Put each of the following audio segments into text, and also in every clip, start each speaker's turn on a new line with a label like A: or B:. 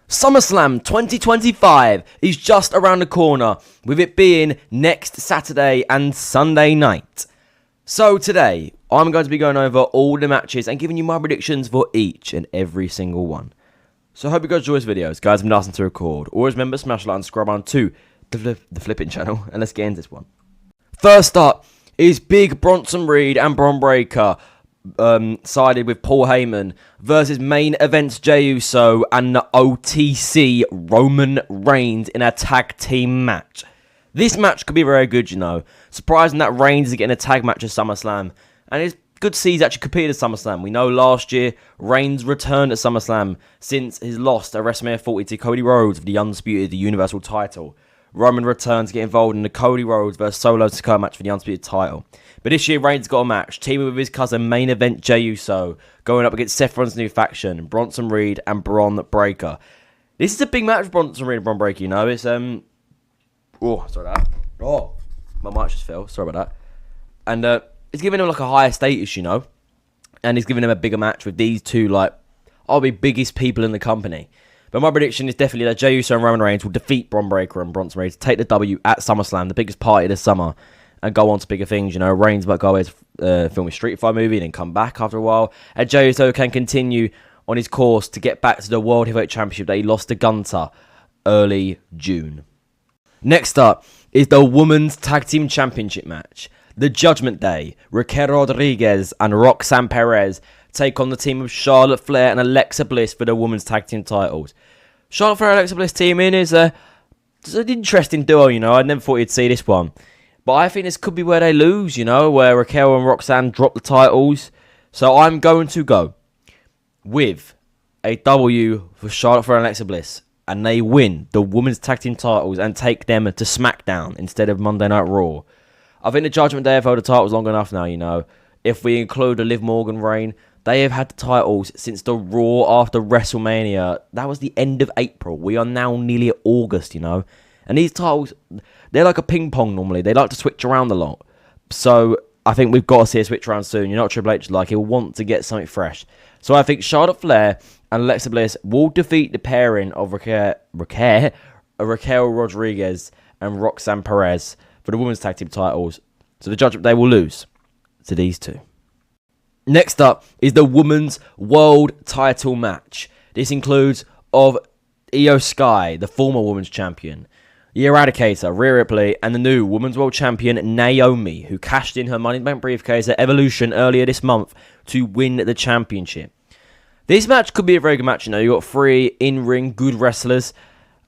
A: SummerSlam 2025 is just around the corner, with it being next Saturday and Sunday night. So today, I'm going to be going over all the matches and giving you my predictions for each and every single one. So I hope you guys enjoy this video. Guys, I'm asking to record. Always remember, smash like and subscribe on to the flipping channel, and let's get into this one. First up is Big Bronson Reed and Bron Breakker sided with Paul Heyman versus main events Jey Uso and the OTC Roman Reigns in a tag team match. This match could be very good, you know. Surprising that Reigns is getting a tag match at SummerSlam, and it's good to see he's actually competed at SummerSlam. We know last year Reigns returned at SummerSlam since his loss at WrestleMania 40 to Cody Rhodes for the undisputed Universal title. Roman returns to get involved in the Cody Rhodes vs Solo Sikoa match for the undisputed title. But this year, Reigns got a match, teaming with his cousin, main event Jey Uso, going up against Seth Rollins' new faction, Bronson Reed and Bron Breakker. This is a big match for Bronson Reed and Bron Breakker, you know. It's, sorry about that. Oh, my mic just fell. Sorry about that. And it's giving him, like, a higher status, you know. And he's giving him a bigger match with these two, like, the biggest people in the company. But my prediction is definitely that Jey Uso and Roman Reigns will defeat Bron Breakker and Bronson Reed to take the W at SummerSlam, the biggest party this summer, and go on to bigger things. You know, Reigns might go away to film a Street Fighter movie and then come back after a while. And Jey Uso can continue on his course to get back to the World Heavyweight Championship that he lost to Gunther early June. Next up is the Women's Tag Team Championship match. The Judgment Day, Raquel Rodriguez and Roxanne Perez take on the team of Charlotte Flair and Alexa Bliss for the Women's Tag Team titles. Charlotte Flair and Alexa Bliss teaming is it's an interesting duo, you know. I never thought you'd see this one. But I think this could be where they lose, you know, where Raquel and Roxanne drop the titles. So I'm going to go with a W for Charlotte Flair and Alexa Bliss. And they win the Women's Tag Team titles and take them to SmackDown instead of Monday Night Raw. I think the Judgment Day have held the titles long enough now, you know. If we include the Liv Morgan reign, they have had the titles since the Raw after WrestleMania. That was the end of April. We are now nearly August, you know. And these titles, they're like a ping pong normally. They like to switch around a lot. So I think we've got to see a switch around soon. You know what Triple H is like. He'll want to get something fresh. So I think Charlotte Flair and Alexa Bliss will defeat the pairing of Raquel Rodriguez and Roxanne Perez for the Women's Tag Team titles. So the Judgment Day will lose to these two. Next up is the Women's World Title match. This includes of Io Sky, the former Women's Champion, the Eradicator, Rhea Ripley, and the new Women's World Champion, Naomi, who cashed in her Money in the Bank briefcase at Evolution earlier this month to win the championship. This match could be a very good match, you know. You got three in-ring good wrestlers.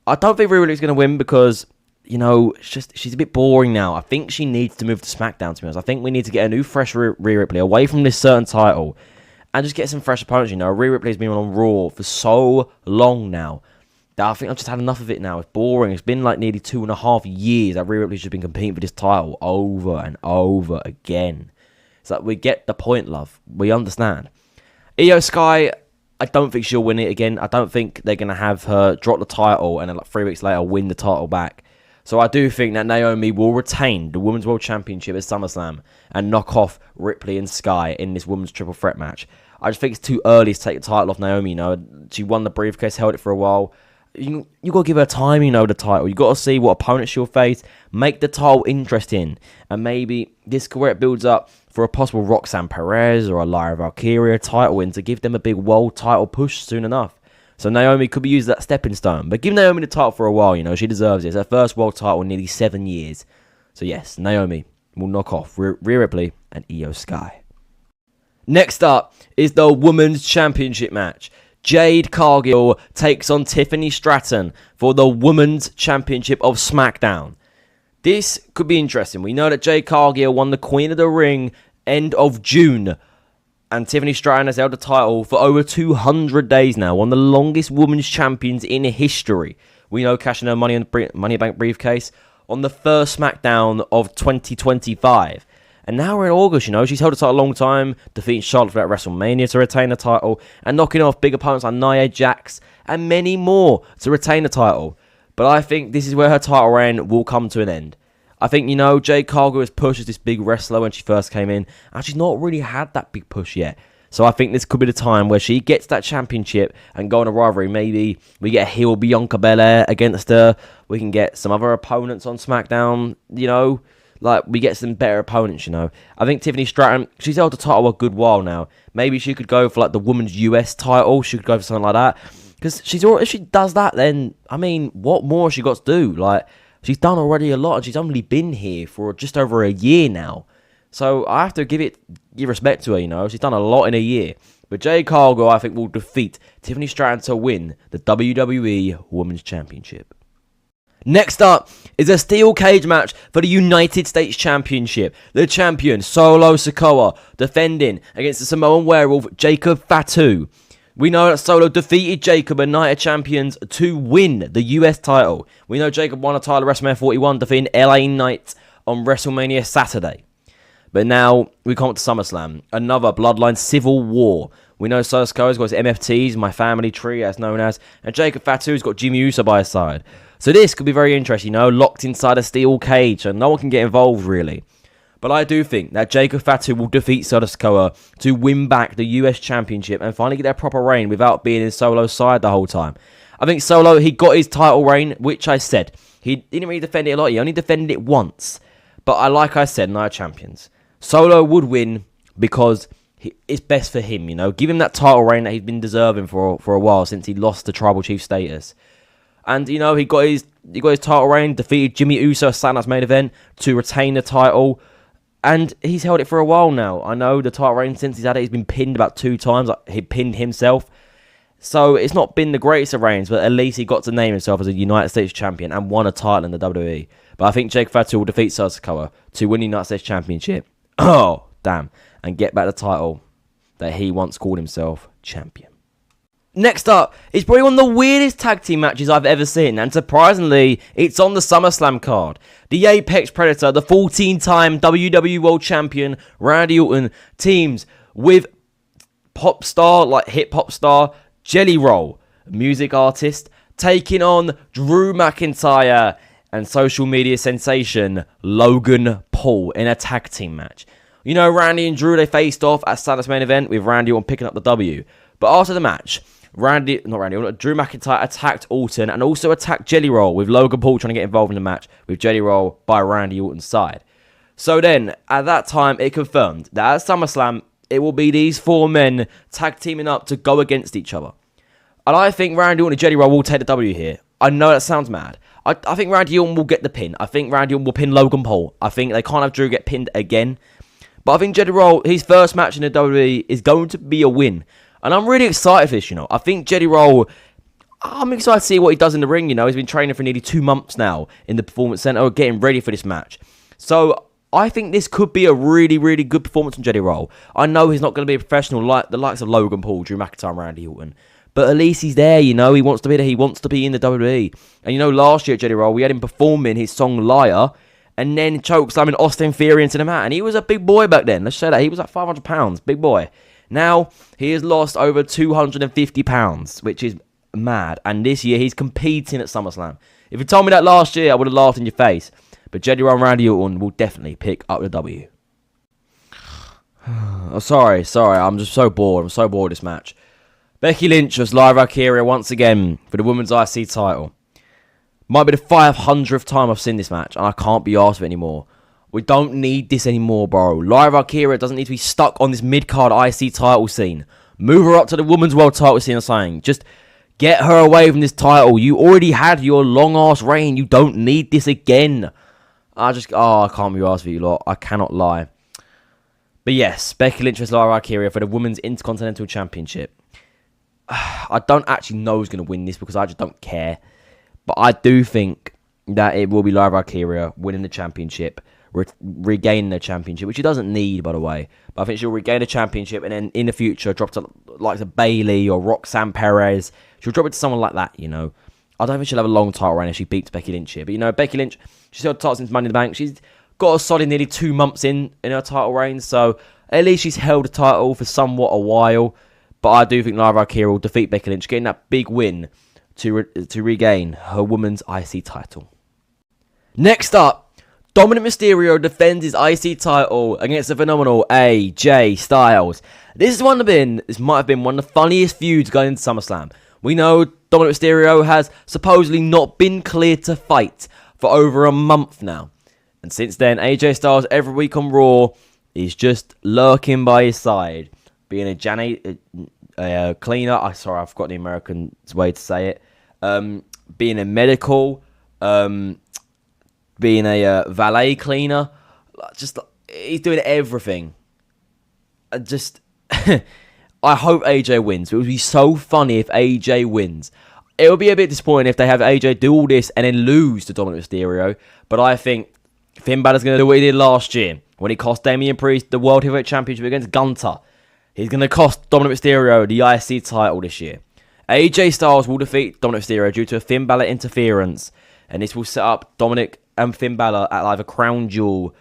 A: I don't think Rhea Ripley's going to win because, you know, she's a bit boring now. I think she needs to move to SmackDown, to be honest. I think we need to get a new, fresh Rhea Ripley away from this certain title and just get some fresh opponents, you know. Rhea Ripley's been on Raw for so long now that I think I've just had enough of it now. It's boring. It's been like nearly 2.5 years that Rhea Ripley's just been competing for this title over and over again. It's like, we get the point, love. We understand. Io Sky, I don't think she'll win it again. I don't think they're going to have her drop the title and then like 3 weeks later win the title back. So I do think that Naomi will retain the Women's World Championship at SummerSlam and knock off Ripley and Sky in this Women's Triple Threat match. I just think it's too early to take the title off Naomi, you know. She won the briefcase, held it for a while. You got to give her time, you know, the title. You got to see what opponent she'll face, make the title interesting. And maybe this is where it builds up for a possible Roxanne Perez or a Lyra Valkyria title win to give them a big world title push soon enough. So Naomi could be used as that stepping stone. But give Naomi the title for a while, you know. She deserves it. It's her first world title in nearly 7 years. So yes, Naomi will knock off Rhea Ripley and Io Sky. Next up is the Women's Championship match. Jade Cargill takes on Tiffany Stratton for the Women's Championship of SmackDown. This could be interesting. We know that Jade Cargill won the Queen of the Ring end of June. And Tiffany Stratton has held the title for over 200 days now. One of the longest women's champions in history. We know cashing her Money in the Bank briefcase on the first SmackDown of 2025. And now we're in August, you know. She's held the title a long time, defeating Charlotte Flair at WrestleMania to retain the title, and knocking off big opponents like Nia Jax and many more to retain the title. But I think this is where her title reign will come to an end. I think, you know, Jade Cargill was pushed as this big wrestler when she first came in, and she's not really had that big push yet. So I think this could be the time where she gets that championship and go on a rivalry. Maybe we get a heel Bianca Belair against her. We can get some other opponents on SmackDown, Like, we get some better opponents, I think Tiffany Stratton, she's held the title a good while now. Maybe she could go for, like, the women's US title. She could go for something like that. Because if she does that, then, what more has she got to do? Like, she's done already a lot, and she's only been here for just over a year now. So I have to give respect to her, She's done a lot in a year. But Jade Cargill, I think, will defeat Tiffany Stratton to win the WWE Women's Championship. Next up is a steel cage match for the United States Championship. The champion, Solo Sikoa, defending against the Samoan werewolf, Jacob Fatu. We know that Solo defeated Jacob at Night of Champions to win the US title. We know Jacob won a title at WrestleMania 41, defeating LA Knight on WrestleMania Saturday. But now we come to SummerSlam, another Bloodline Civil War. We know Solo Sikoa's got his MFTs, My Family Tree, as known as, and Jacob Fatu's got Jimmy Uso by his side. So this could be very interesting, locked inside a steel cage, and no one can get involved, really. But I do think that Jacob Fatu will defeat Solo Sikoa to win back the US Championship and finally get their proper reign without being in Solo's side the whole time. I think Solo, he got his title reign, which I said. He didn't really defend it a lot, he only defended it once. But like I said, Night of Champions. Solo would win because it's best for him, Give him that title reign that he's been deserving for a while since he lost the Tribal Chief status. And, he got his title reign, defeated Jimmy Uso at Saturday's main event to retain the title. And he's held it for a while now. I know the title reign, since he's had it, he's been pinned about 2 times. Like, he pinned himself. So it's not been the greatest of reigns, but at least he got to name himself as a United States champion and won a title in the WWE. But I think Jake Fatu will defeat Solo Sikoa to win the United States Championship. Oh, damn. And get back the title that he once called himself champion. Next up is probably one of the weirdest tag team matches I've ever seen, and surprisingly, it's on the SummerSlam card. The Apex Predator, the 14-time WWE World Champion, Randy Orton, teams with pop star, like hip-hop star, Jelly Roll, music artist, taking on Drew McIntyre and social media sensation Logan Paul in a tag team match. Randy and Drew, they faced off at Saturday's main event with Randy Orton picking up the W. But after the match, Drew McIntyre attacked Orton and also attacked Jelly Roll, with Logan Paul trying to get involved in the match with Jelly Roll by Randy Orton's side. So then, at that time, it confirmed that at SummerSlam, it will be these 4 men tag teaming up to go against each other. And I think Randy Orton and Jelly Roll will take the W here. I know that sounds mad. I think Randy Orton will get the pin. I think Randy Orton will pin Logan Paul. I think they can't have Drew get pinned again. But I think Jelly Roll, his first match in the WWE, is going to be a win. And I'm really excited for this, I think Jelly Roll, I'm excited to see what he does in the ring, He's been training for nearly 2 months now in the Performance Center, getting ready for this match. So I think this could be a really, really good performance from Jelly Roll. I know he's not going to be a professional like the likes of Logan Paul, Drew McIntyre, and Randy Orton. But at least he's there, He wants to be there. He wants to be in the WWE. And last year at Jelly Roll, we had him performing his song Liar, and then chokeslamming Austin Theory into the mat. And he was a big boy back then. Let's say that. He was like 500 pounds. Big boy. Now, he has lost over 250 pounds, which is mad. And this year, he's competing at SummerSlam. If you told me that last year, I would have laughed in your face. But Jelly Roll and Randy Orton will definitely pick up the W. Oh, sorry. I'm just so bored. I'm so bored of this match. Becky Lynch was Lyra Valkyria once again for the Women's IC title. Might be the 500th time I've seen this match, and I can't be arsed with it anymore. We don't need this anymore, bro. Lyra Valkyria doesn't need to be stuck on this mid-card IC title scene. Move her up to the Women's World title scene or something. Just get her away from this title. You already had your long-ass reign. You don't need this again. I can't be arsed with you lot. I cannot lie. But yes, Becky Lynch versus Lyra Valkyria for the Women's Intercontinental Championship. I don't actually know who's going to win this because I just don't care. But I do think that it will be Lyra Valkyria winning the championship, regaining the championship, which she doesn't need, by the way. But I think she'll regain the championship and then in the future drop to like Bayley or Roxanne Perez. She'll drop it to someone like that, I don't think she'll have a long title reign if she beats Becky Lynch here. But, Becky Lynch, she's held the title since Money in the Bank. She's got a solid nearly 2 months in her title reign. So at least she's held the title for somewhat a while. But I do think Lyra Valkyria will defeat Becky Lynch, getting that big win to regain her Women's IC title. Next up, Dominic Mysterio defends his IC title against the phenomenal AJ Styles. This might have been one of the funniest feuds going into SummerSlam. We know Dominic Mysterio has supposedly not been cleared to fight for over a month now. And since then, AJ Styles every week on Raw is just lurking by his side, being a cleaner. I forgot the American way to say it. Being a medical, being a valet cleaner. Just he's doing everything. I hope AJ wins. It would be so funny if AJ wins. It would be a bit disappointing if they have AJ do all this and then lose to Dominic Mysterio. But I think Finn Balor's going to do what he did last year when he cost Damian Priest the World Heavyweight Championship against Gunther. He's going to cost Dominic Mysterio the IC title this year. AJ Styles will defeat Dominic Mysterio due to a Finn Balor interference. And this will set up Dominic and Finn Balor at either Crown Jewel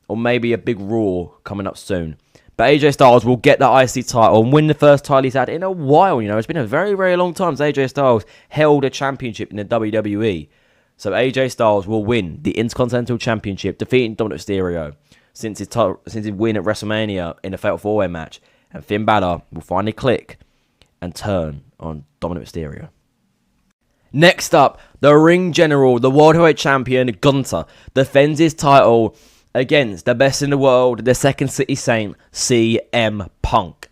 A: or maybe a big Raw coming up soon. But AJ Styles will get that IC title and win the first title he's had in a while. It's been a very, very long time since AJ Styles held a championship in the WWE. So AJ Styles will win the Intercontinental Championship, defeating Dominic Mysterio since his win at WrestleMania in a Fatal 4-Way match. And Finn Balor will finally click and turn on Dominic Mysterio. Next up, the Ring General, the World Heavyweight Champion, Gunther, defends his title against the best in the world, the Second City Saint, CM Punk.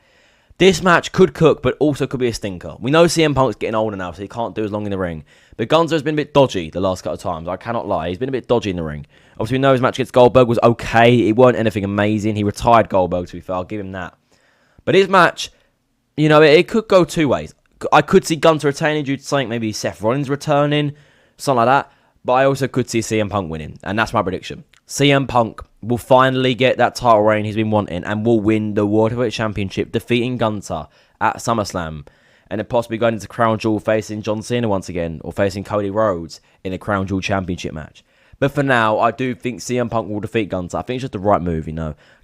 A: This match could cook, but also could be a stinker. We know CM Punk's getting older now, so he can't do as long in the ring. But Gunther's been a bit dodgy the last couple of times. I cannot lie. He's been a bit dodgy in the ring. Obviously, we know his match against Goldberg was okay. It weren't anything amazing. He retired Goldberg, to be fair. I'll give him that. But his match, it could go two ways. I could see Gunther retaining due to something, maybe Seth Rollins returning, something like that. But I also could see CM Punk winning, and that's my prediction. CM Punk will finally get that title reign he's been wanting and will win the World Heavyweight Championship, defeating Gunther at SummerSlam, and then possibly going into Crown Jewel facing John Cena once again, or facing Cody Rhodes in a Crown Jewel Championship match. But for now, I do think CM Punk will defeat Gunther. I think it's just the right move,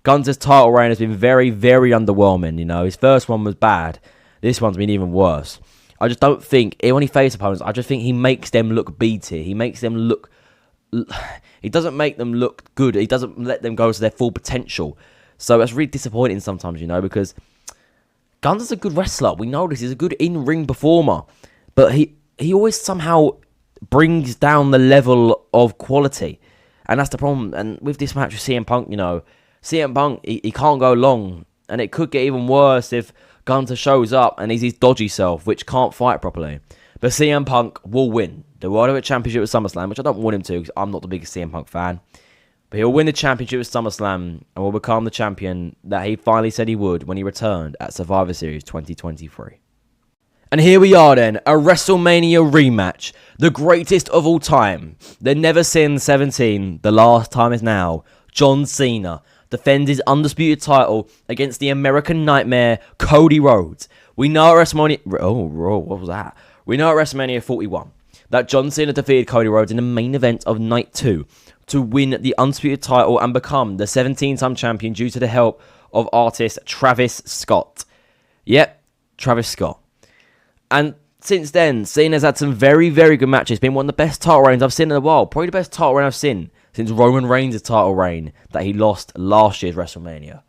A: Gunther's title reign has been very, very underwhelming, His first one was bad. This one's been even worse. I just don't think, when he faces opponents, I just think he makes them look B-tier. He makes them look... He doesn't make them look good. He doesn't let them go to their full potential. So that's really disappointing sometimes, because Gunther's a good wrestler. We know this. He's a good in-ring performer. But he always somehow brings down the level of quality. And that's the problem. And with this match with CM Punk, CM Punk, he can't go long. And it could get even worse if Gunther shows up and he's his dodgy self, which can't fight properly. But CM Punk will win the World Heavyweight Championship at SummerSlam, which I don't want him to because I'm not the biggest CM Punk fan. But he'll win the championship at SummerSlam and will become the champion that he finally said he would when he returned at Survivor Series 2023. And here we are then, a WrestleMania rematch. The greatest of all time. The Never Sin 17, the last time is now. John Cena defends his undisputed title against the American Nightmare, Cody Rhodes. We know at WrestleMania... what was that? We know at WrestleMania 41 that John Cena defeated Cody Rhodes in the main event of Night 2 to win the undisputed title and become the 17-time champion due to the help of artist Travis Scott. Yep, Travis Scott. And since then, Cena's had some very, very good matches. Been one of the best title reigns I've seen in a while. Probably the best title reign I've seen since Roman Reigns' title reign that he lost last year's WrestleMania.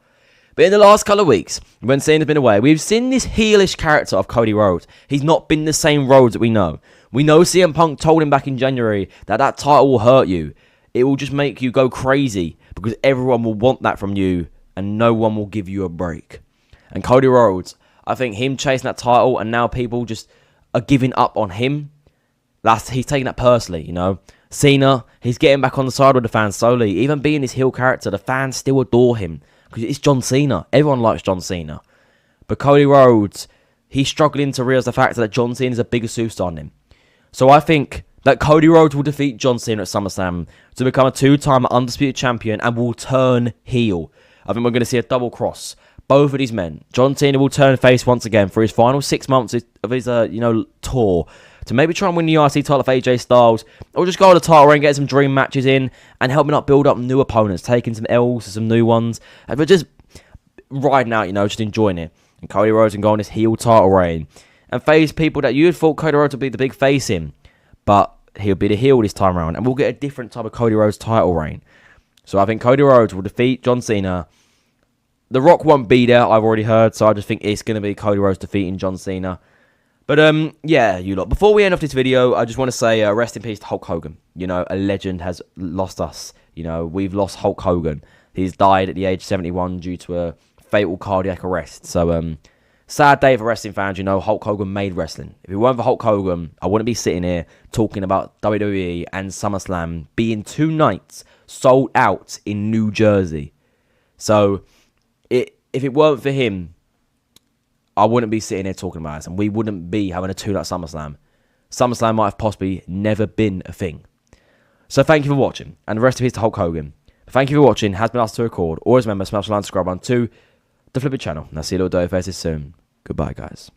A: But in the last couple of weeks, when Cena's been away, we've seen this heelish character of Cody Rhodes. He's not been the same Rhodes that we know. We know CM Punk told him back in January that title will hurt you. It will just make you go crazy because everyone will want that from you and no one will give you a break. And Cody Rhodes, I think him chasing that title and now people just are giving up on him. He's taking that personally, Cena, he's getting back on the side with the fans slowly. Even being this heel character, the fans still adore him. Because it's John Cena. Everyone likes John Cena. But Cody Rhodes, he's struggling to realise the fact that John Cena is a bigger superstar than him. So I think that Cody Rhodes will defeat John Cena at SummerSlam to become a two-time undisputed champion and will turn heel. I think we're going to see a double cross. Both of these men. John Cena will turn face once again for his final 6 months of his tour to maybe try and win the IC title of AJ Styles, or just go on the title ring, get some dream matches in, and helping up build up new opponents, taking some L's to some new ones, but just riding out, just enjoying it. And Cody Rhodes can go on this heel title reign and face people that you had thought Cody Rhodes would be the big face in, but he'll be the heel this time around, and we'll get a different type of Cody Rhodes title reign. So I think Cody Rhodes will defeat John Cena. The Rock won't be there, I've already heard, so I just think it's going to be Cody Rhodes defeating John Cena. But, yeah, you lot. Before we end off this video, I just want to say rest in peace to Hulk Hogan. You know, a legend has lost us. You know, we've lost Hulk Hogan. He's died at the age of 71 due to a fatal cardiac arrest. So, sad day for wrestling fans. You know, Hulk Hogan made wrestling. If it weren't for Hulk Hogan, I wouldn't be sitting here talking about WWE and SummerSlam being 2 nights sold out in New Jersey. So, if it weren't for him, I wouldn't be sitting here talking about this, and we wouldn't be having a 2-night SummerSlam. SummerSlam might have possibly never been a thing. So thank you for watching, and the rest of it is to Hulk Hogan. Thank you for watching. Has been asked to record. Always remember, smash the like, subscribe on to the Flip It channel, and I'll see you little dirty faces soon. Goodbye, guys.